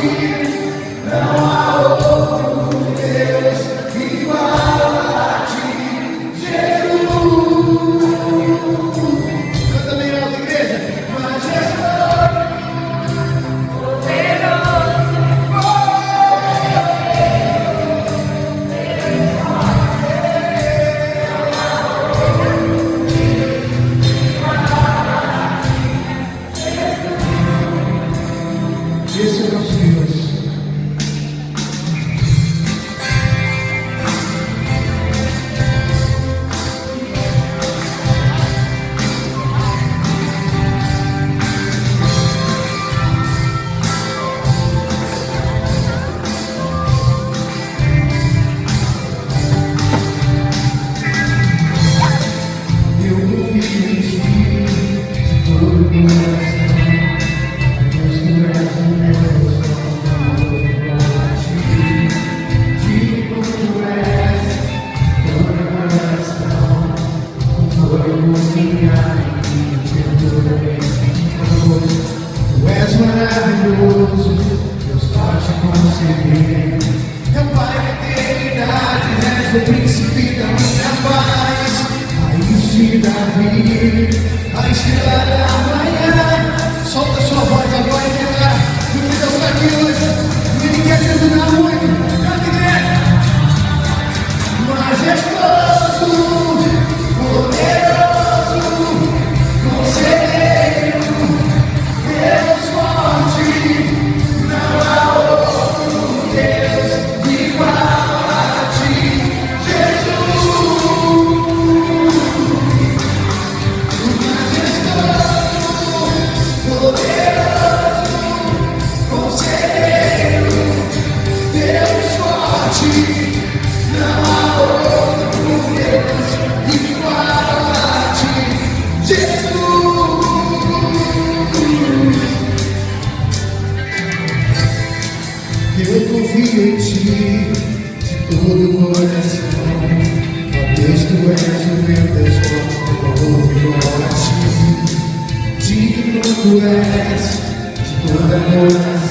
não há outro Deus igual a ti, Jesus. Canta bem alto, igreja. Majestoso, poderoso, esse é o nosso Deus. Eu confio em ti de todo o coração. Tu és maravilhoso, Deus pode conceder. É o Pai da eternidade, és o príncipe da minha paz. Raiz de Davi, a estrela da manhã. Solta sua voz agora e cantar. Porque Deus está aqui hoje. Ele quer te ajudar muito. Canta, igreja. Majestoso, poderoso, conselheiro, Deus forte, não há outro Deus igual a ti, Jesus. Majestoso, poderoso, conselheiro, Deus forte, não há outro Deus igual a ti, Jesus. Eu confio em ti de todo o coração. Ó Deus, tu és o meu Deus, como a ti. Digno tu és de toda adoração.